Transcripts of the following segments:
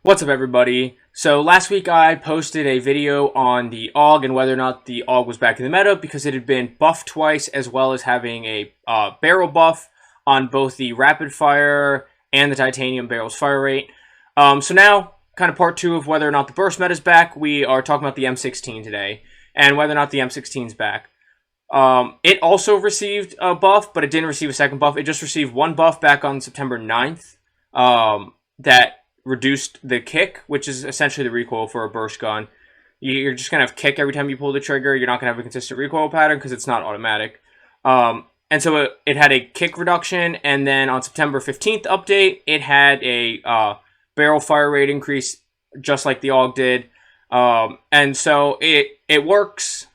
What's up, everybody? So last week I posted a video on the Aug and whether or not the Aug was back in the meta because it had been buffed twice, as well as having a barrel buff on both the rapid fire and the titanium barrel's fire rate. So now, kind of part two of whether or not the burst meta is back, we are talking about the M16 today and whether or not the M16 is back. It also received a buff, but it didn't receive a second buff. It just received one buff back on September 9th that reduced the kick, which is essentially the recoil for a burst gun. You're just going to have kick every time you pull the trigger. You're not going to have a consistent recoil pattern because it's not automatic. And so it had a kick reduction, and then on September 15th update, it had a barrel fire rate increase, just like the Aug did. And so it works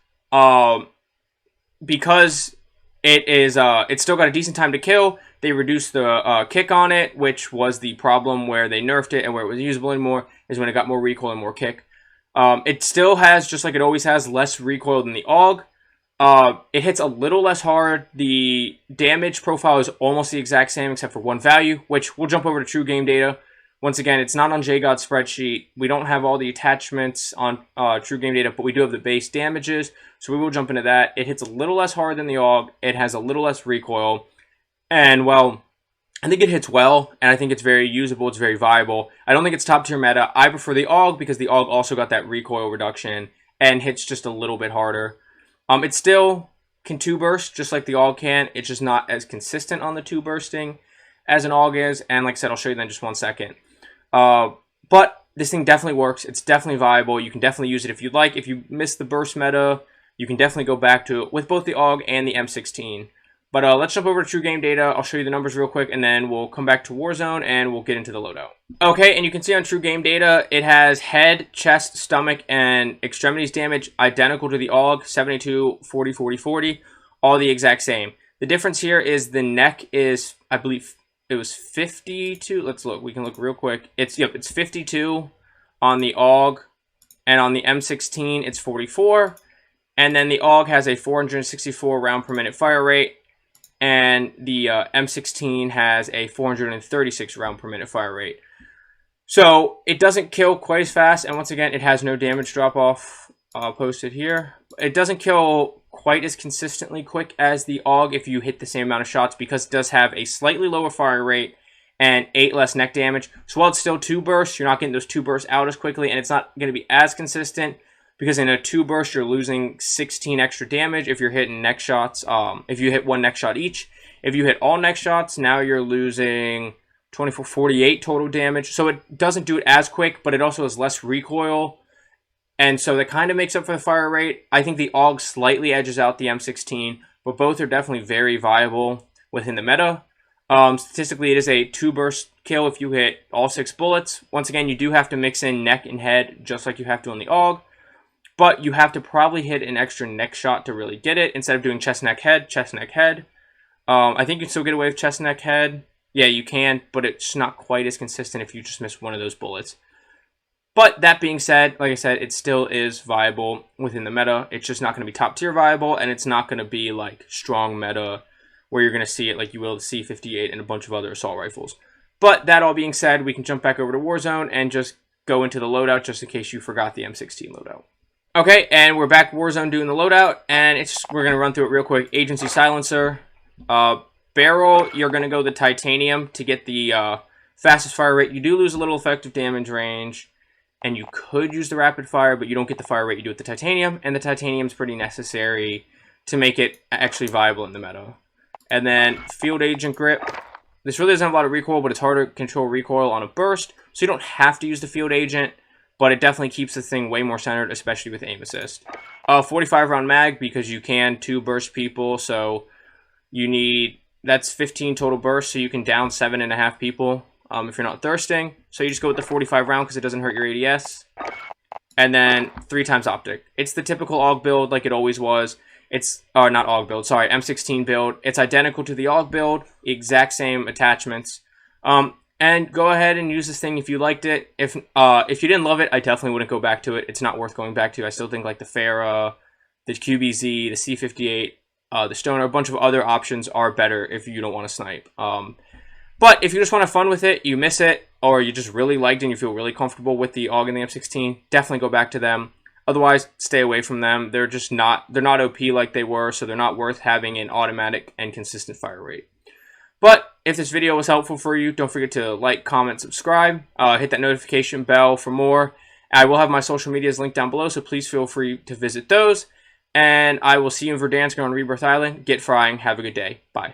because it's still got a decent time to kill. They reduced the kick on it, which was the problem where they nerfed it and where it was usable anymore, is when it got more recoil and more kick. It still has, just like it always has, less recoil than the Aug. It hits a little less hard. The damage profile is almost the exact same except for one value, which we'll jump over to true game data. Once again, it's not on JGOD's spreadsheet. We don't have all the attachments on true game data, but we do have the base damages, so we will jump into that. It hits a little less hard than the Aug. It has a little less recoil. And, well, I think it hits well, and I think it's very usable, it's very viable. I don't think it's top tier meta. I prefer the Aug because the Aug also got that recoil reduction and hits just a little bit harder. It still can 2-burst, just like the Aug can. It's just not as consistent on the 2-bursting as an Aug is, and like I said, I'll show you that in just one second. But this thing definitely works. It's definitely viable. You can definitely use it if you'd like. If you miss the burst meta, you can definitely go back to it with both the Aug and the M16. But let's jump over to true game data. I'll show you the numbers real quick, and then we'll come back to Warzone, and we'll get into the loadout. Okay, and you can see on true game data, it has head, chest, stomach, and extremities damage identical to the AUG, 72, 40, 40, 40, all the exact same. The difference here is the neck is, I believe, it was 52. Let's look. We can look real quick. It's 52 on the AUG, and on the M16, it's 44. And then the AUG has a 464 round per minute fire rate, and the M16 has a 436 round per minute fire rate. So it doesn't kill quite as fast, and once again, it has no damage drop-off posted here. It doesn't kill quite as consistently quick as the AUG if you hit the same amount of shots, because it does have a slightly lower fire rate and 8 less neck damage. So while it's still 2 bursts, you're not getting those 2 bursts out as quickly, and it's not going to be as consistent, because in a 2 burst, you're losing 16 extra damage if you're hitting neck shots. If you hit 1 neck shot each. If you hit all neck shots, now you're losing 24, 48 total damage. So it doesn't do it as quick, but it also has less recoil. And so that kind of makes up for the fire rate. I think the AUG slightly edges out the M16, but both are definitely very viable within the meta. Statistically, it is a 2 burst kill if you hit all 6 bullets. Once again, you do have to mix in neck and head, just like you have to on the AUG. But you have to probably hit an extra neck shot to really get it, instead of doing chest, neck, head, chest, neck, head. I think you can still get away with chest, neck, head. Yeah, you can, but it's not quite as consistent if you just miss one of those bullets. But that being said, like I said, it still is viable within the meta. It's just not going to be top tier viable, and it's not going to be like strong meta where you're going to see it like you will the C58 and a bunch of other assault rifles. But that all being said, we can jump back over to Warzone and just go into the loadout, just in case you forgot the M16 loadout. Okay, and we're back Warzone doing the loadout, and we're going to run through it real quick. Agency silencer. Barrel, you're going to go the titanium to get the fastest fire rate. You do lose a little effective damage range, and you could use the rapid fire, but you don't get the fire rate you do with the titanium, and the titanium's pretty necessary to make it actually viable in the meta. And then field agent grip. This really doesn't have a lot of recoil, but it's hard to control recoil on a burst, so you don't have to use the field agent, but it definitely keeps the thing way more centered, especially with aim assist. 45 round mag, because you can 2 burst people, so you need, that's 15 total bursts, so you can down 7.5 people if you're not thirsting. So you just go with the 45 round because it doesn't hurt your ADS. And then 3 times optic. It's the typical AUG build like it always was. It's, not AUG build, sorry, M16 build. It's identical to the AUG build, exact same attachments. And go ahead and use this thing if you liked it. If you didn't love it, I definitely wouldn't go back to it. It's not worth going back to. I still think like the Farah, the QBZ, the C58, the Stoner, a bunch of other options are better if you don't want to snipe. But if you just want to have fun with it, you miss it, or you just really liked and you feel really comfortable with the AUG and the M16, definitely go back to them. Otherwise, stay away from them. They're just not OP like they were, so they're not worth having an automatic and consistent fire rate. But if this video was helpful for you, don't forget to like, comment, subscribe, hit that notification bell for more. I will have my social medias linked down below, so please feel free to visit those. And I will see you in Verdansk on Rebirth Island. Get frying. Have a good day. Bye.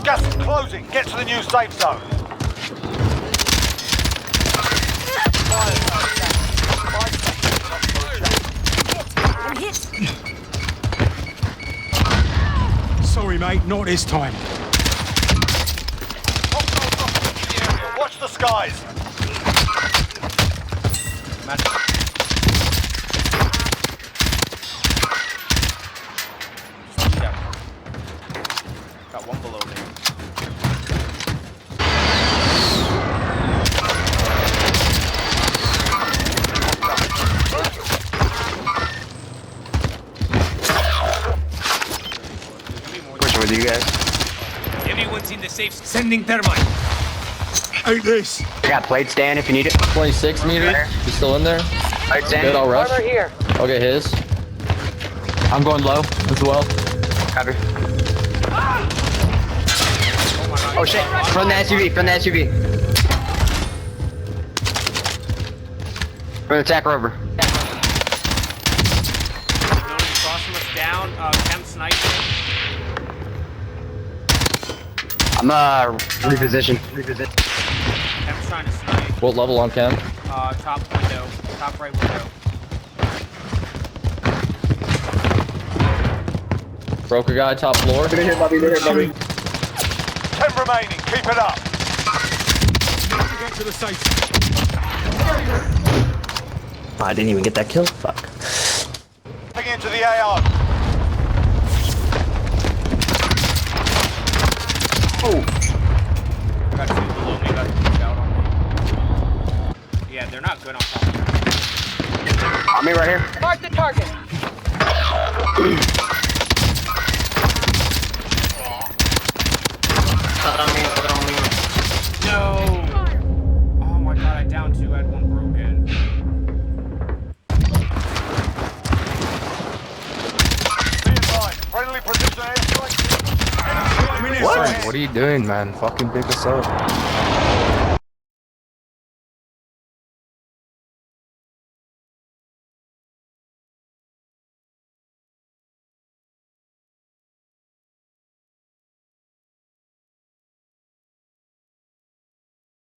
Gas is closing. Get to the new safe zone. I'm hit. Sorry, mate, not this time. Watch the skies. Got one below me. Pushing with you guys. Everyone's in the safe. Sending thermite. Eat this. I got plate stand if you need it. 26 meters. You still in there? Plate stand. Good, I'll rush. Here. I'll get his. I'm going low as well. Copy. Oh shit! From the SUV. From the SUV. From the attack rover. Crossing us down. Chem sniping. I'm reposition. Chem's trying to snipe. What level on cam? Top window. Top right window. Broker guy, top floor. 10 remaining. Keep it up. Get to the safe. Oh, I didn't even get that kill. Fuck. Taking into the AR. Got two below me. Got two out on me. Yeah, they're not good on top of me. On me right here. Mark the target. No! Oh my god, I downed two. I had one broken. Be advised. Friendly precision airstrike. I'm in What are you doing, man? Fucking pick us up.